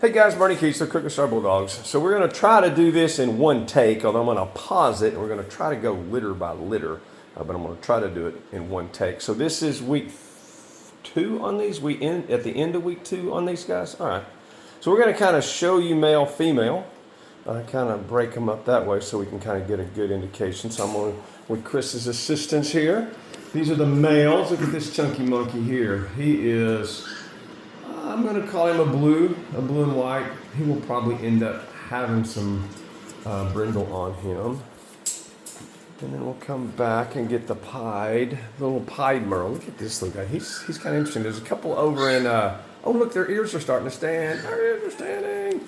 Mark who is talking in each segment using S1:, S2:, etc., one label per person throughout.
S1: Hey guys, Bernie Kiesler, Crooked Star Bulldogs. So we're going to try to do this in one take, although I'm going to pause it and we're going to try to go litter by litter, but I'm going to try to do it in one take. So this is week 2 on these. We end at the end of week 2 on these guys. All right. So we're going to kind of show you male, female. Kind of break them up that way so we can kind of get a good indication. So I'm going with Chris's assistance here. These are the males. Look at this chunky monkey here. He is, I'm going to call him a blue and white. He will probably end up having some brindle on him. And then we'll come back and get the pied, little pied merle. Look at this little guy. He's kind of interesting. There's a couple over in, oh look, their ears are starting to stand. Their ears are standing.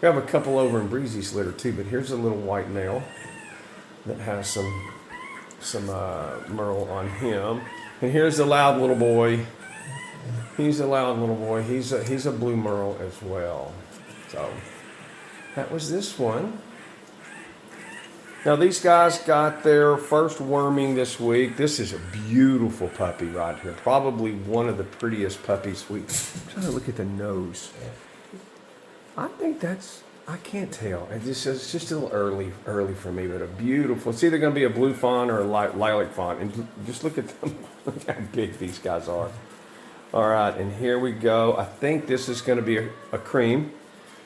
S1: We have a couple over in Breezy's litter too, but here's a little white male that has some merle on him. And here's the loud little boy. He's a loud little boy. He's a blue merle as well. So that was this one. Now these guys got their first worming this week. This is a beautiful puppy right here. Probably one of the prettiest puppies I'm trying to look at the nose. I think I can't tell. It's just a little early for me, but a beautiful. It's either going to be a blue fawn or a lilac fawn. And just look at them. Look how big these guys are. All right, and here we go. I think this is going to be a cream.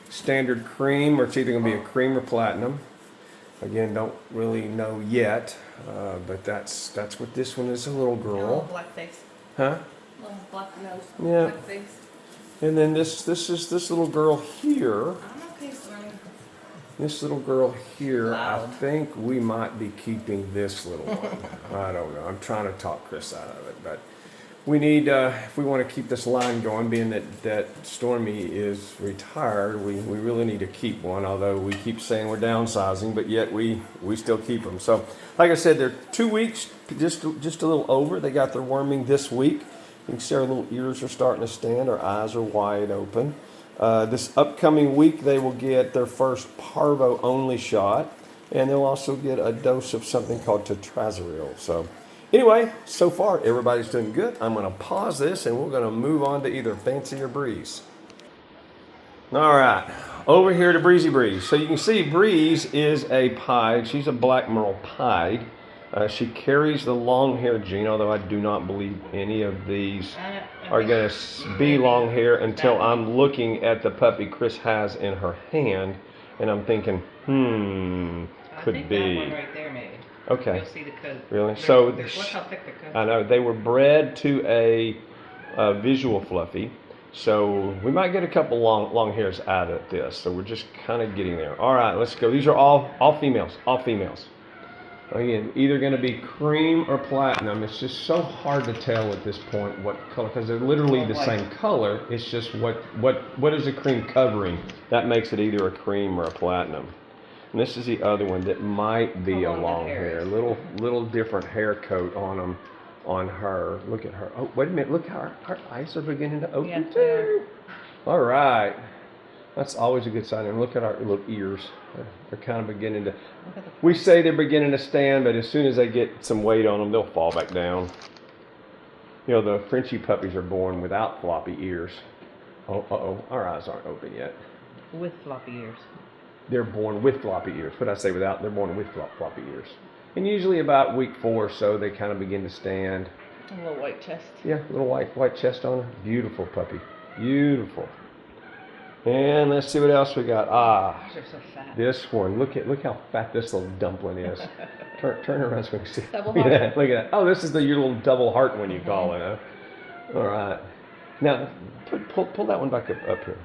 S1: Standard cream, or it's either going to be a cream or platinum. Again, don't really know yet, but that's what this one is. A little girl.
S2: A little black face.
S1: Huh?
S2: A little black nose.
S1: Yeah.
S2: Black face.
S1: And then this is this little girl here.
S2: I don't know if he's learning.
S1: This little girl here,
S2: Loud.
S1: I think we might be keeping this little one. I don't know. I'm trying to talk Chris out of it, but we need, if we want to keep this line going, being that Stormy is retired, we really need to keep one, although we keep saying we're downsizing, but yet we still keep them. So, like I said, they're 2 weeks, just a little over. They got their worming this week. You can see our little ears are starting to stand. Our eyes are wide open. This upcoming week, they will get their first parvo-only shot, and they'll also get a dose of something called tetrazuril. So, anyway, so far, everybody's doing good. I'm going to pause this, and we're going to move on to either Fancy or Breeze. All right, over here to Breezy Breeze. So you can see Breeze is a pied. She's a black merle pied. She carries the long hair gene, although I do not believe any of these are going to be long hair until I'm looking at the puppy Chris has in her hand, and I'm thinking, could be.
S2: That one right there, maybe.
S1: Okay.
S2: You'll see the coat.
S1: Really? So
S2: Look how thick the coat is.
S1: I know they were bred to a visual fluffy, so we might get a couple long hairs out of this. So we're just kind of getting there. All right, let's go. These are all females. All females. Again, either going to be cream or platinum. It's just so hard to tell at this point what color, because they're literally the same color. It's just what is a cream covering that makes it either a cream or a platinum. And this is the other one that might be a long hair, little different hair coat on them, on her. Look at her. Oh, wait a minute. Look how her eyes are beginning to open too. All right. That's always a good sign. And look at our little ears. They're kind of beginning to, we say they're beginning to stand, but as soon as they get some weight on them, they'll fall back down. You know, the Frenchie puppies are born without floppy ears. Oh, our eyes aren't open yet.
S2: With floppy ears.
S1: They're born with floppy ears. What did I say without? They're born with floppy ears. And usually about week 4 or so, they kind of begin to stand.
S2: A little white chest.
S1: Yeah, little white chest on her. Beautiful puppy. Beautiful. And let's see what else we got.
S2: They're so fat.
S1: This one. Look how fat this little dumpling is. Turn around so we can see.
S2: Double
S1: Look at
S2: heart.
S1: that. Look at that. Oh, this is your little double heart one you call it, huh? All right. Now, pull that one back up here.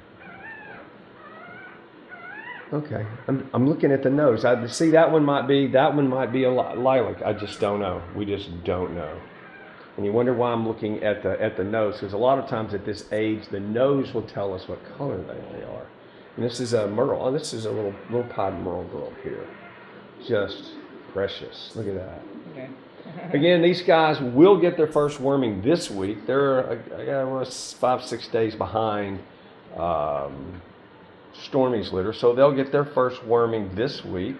S1: Okay. I'm looking at the nose. I see that one might be a lilac. I just don't know. We just don't know. And you wonder why I'm looking at the nose, because a lot of times at this age, the nose will tell us what color they are. And this is a merle. Oh, this is a little pied merle girl here. Just precious. Look at that.
S2: Okay.
S1: Again, these guys will get their first worming this week. They're 5-6 days behind Stormy's litter, so they'll get their first worming this week.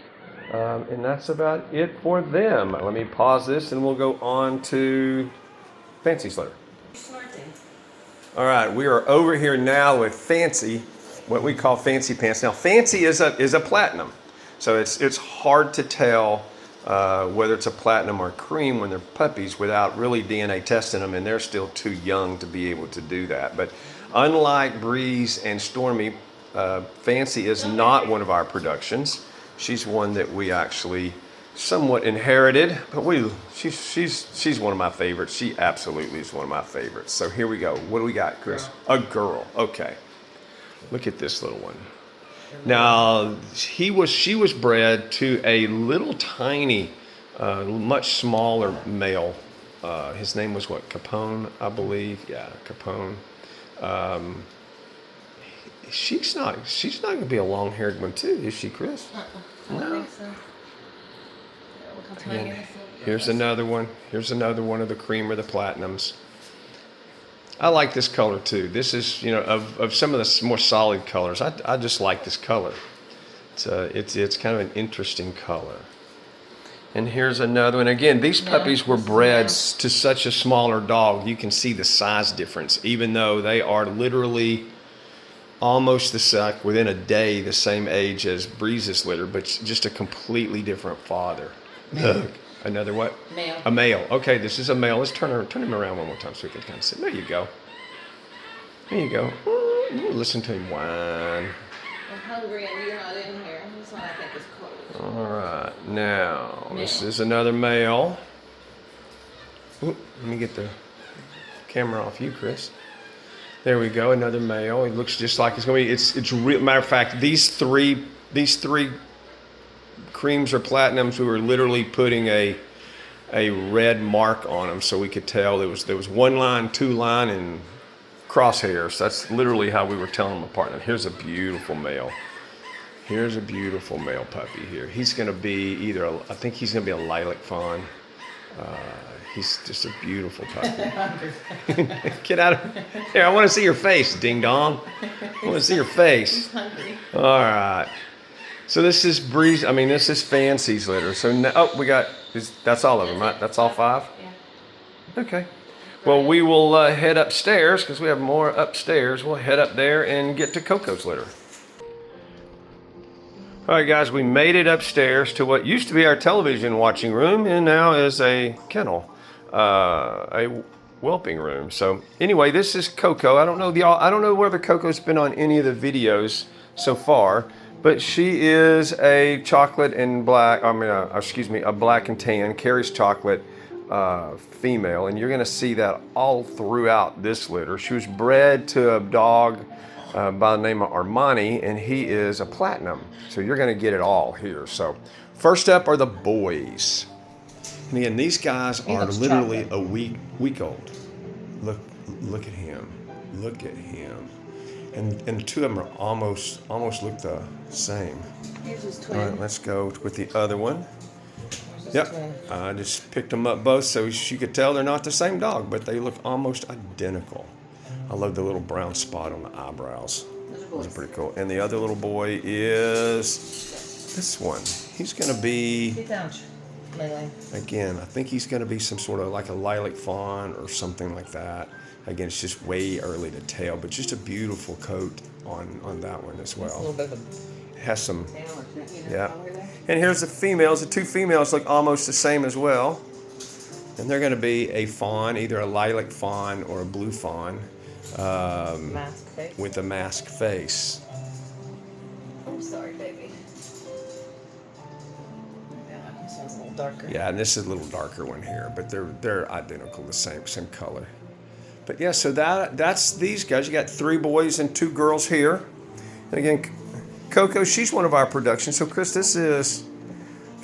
S1: And that's about it for them. Let me pause this and we'll go on to Fancy's litter.
S2: Snorting.
S1: All right, we are over here now with Fancy, what we call Fancy Pants. Now, Fancy is a platinum, so it's hard to tell whether it's a platinum or cream when they're puppies without really DNA testing them, and they're still too young to be able to do that. But unlike Breeze and Stormy, Fancy is not one of our productions. She's one that we actually somewhat inherited, but she's one of my favorites. She absolutely is one of my favorites. So here we go. What do we got, Chris? A girl. Okay. Look at this little one. Now she was bred to a little tiny, much smaller male. His name was what? Capone, I believe. Yeah, Capone. She's not going to be a long-haired one too, is she, Chris?
S3: I don't think so. Look how tiny
S1: And
S3: this is.
S1: here's another one. Here's another one of the cream or the platinums. I like this color too. This is, of some of the more solid colors. I just like this color. It's kind of an interesting color. And here's another one. Again, these puppies were bred to such a smaller dog. You can see the size difference, even though they are literally almost within a day the same age as Breeze's litter, but just a completely different father. Look, another what?
S3: Male.
S1: A male. Okay, this is a male. Let's turn him around one more time so we can kind of see. There you go. There you go. Listen to him whine.
S3: I'm hungry and you're not in here. This one I think is cold.
S1: All right, now this is another male. Ooh, let me get the camera off you, Chris. There we go, another male. He looks just like it's gonna be. It's real. Matter of fact, these three creams or platinums, we were literally putting a red mark on them so we could tell there was one line, two line, and crosshairs. That's literally how we were telling them apart. And here's a beautiful male. Here's a beautiful male puppy here. He's gonna be I think he's gonna be a lilac fawn. He's just a beautiful puppy. Get out of here. I want to see your face, ding dong. I want to see your face.
S3: Hungry.
S1: All right. So this is this is Fancy's litter. So now, that's all of them, right? That's all 5?
S3: Yeah.
S1: Okay. Well, we will head upstairs because we have more upstairs. We'll head up there and get to Coco's litter. All right, guys, we made it upstairs to what used to be our television watching room and now is a kennel, a whelping room. So anyway, this is Coco. I don't know whether Coco's been on any of the videos so far, but she is a chocolate and black, a black and tan, Carrie's chocolate female, and you're gonna see that all throughout this litter. She was bred to a dog by the name of Armani, and he is a platinum. So you're gonna get it all here. So first up are the boys. And again, these guys are literally a week old. Look at him. Look at him. And the two of them are almost look the same.
S3: Here's his
S1: All
S3: twin.
S1: right, let's go with the other one. Yep, I just picked them up both so you could tell they're not the same dog, but they look almost identical. I love the little brown spot on the eyebrows. Those are pretty cool. And the other little boy is this one. He's going to be,
S3: Get down, Lele.
S1: again, I think he's going to be some sort of like a lilac fawn or something like that. Again, it's just way early to tell, but just a beautiful coat on that one as
S3: A little
S1: well.
S3: bit of
S1: It has some,
S3: a sandwich,
S1: yeah.
S3: color there.
S1: And here's the females. The two females look almost the same as well. And they're going to be a fawn, either a lilac fawn or a blue fawn.
S3: Mask face.
S1: With a mask face.
S3: I'm sorry, baby. Yeah, this one's a little darker.
S1: Yeah, and this is a little darker one here, but they're identical, the same color. But yeah, so that's these guys. You got 3 boys and 2 girls here. And again, Coco, she's one of our productions. So Chris, this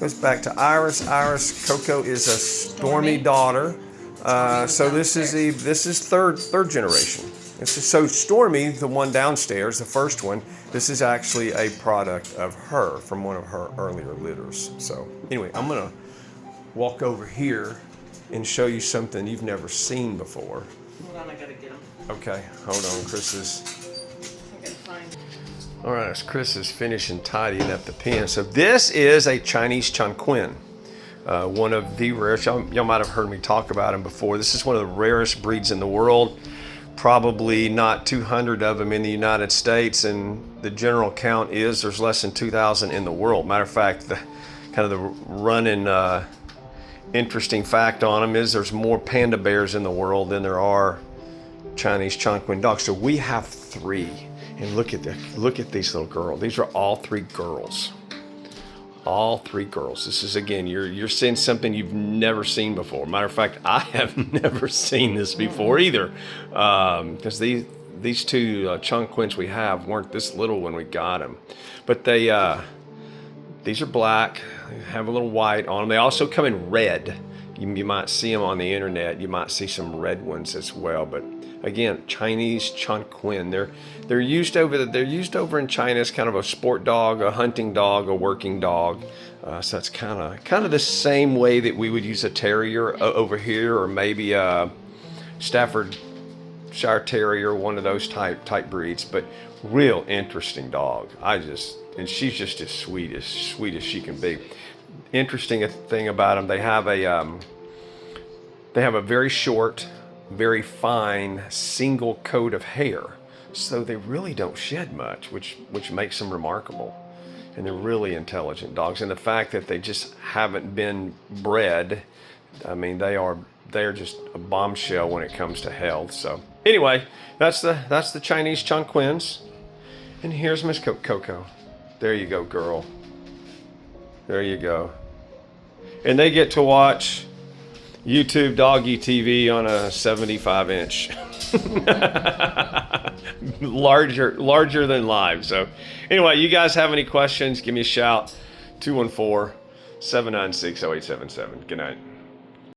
S1: goes back to Iris. Coco is a Stormy daughter. So this is third generation. So Stormy, the one downstairs, the first one, this is actually a product of her from one of her earlier litters. So anyway, I'm gonna walk over here and show you something you've never seen before.
S3: Hold on, I gotta get them.
S1: Okay, hold on, Chris is.
S3: I gotta find.
S1: All right, as Chris is finishing tidying up the pen. So this is a Chinese Chongqing. One of the rarest, y'all might have heard me talk about him before. This is one of the rarest breeds in the world. probably not 200 of them in the United States, and the general count is there's less than 2,000 in the world. Matter of fact, the kind of the running interesting fact on them is there's more panda bears in the world than there are Chinese Chongqing dogs. So we have 3, and look at these little girls. These are all 3 girls. All 3 girls. This is, again, you're seeing something you've never seen before. Matter of fact, I have never seen this before either, because these 2 Chongqings we have weren't this little when we got them. But these are black. They have a little white on them. They also come in red. You might see them on the internet. You might see some red ones as well. But again, Chinese Chongqing. They're used over in China as kind of a sport dog, a hunting dog, a working dog. So it's kind of the same way that we would use a terrier over here, or maybe a Staffordshire Terrier, one of those type breeds. But real interesting dog. And she's just as sweet as she can be. Interesting thing about them, they have a very short, very fine single coat of hair, so they really don't shed much, which makes them remarkable. And they're really intelligent dogs. And the fact that they just haven't been bred, I mean, they're just a bombshell when it comes to health. So anyway, that's the Chinese Chongqings. And here's Miss Coco. There you go, girl. There you go. And they get to watch YouTube Doggy TV on a 75-inch. larger than live. So anyway, you guys have any questions, give me a shout. 214-796-0877. Good night.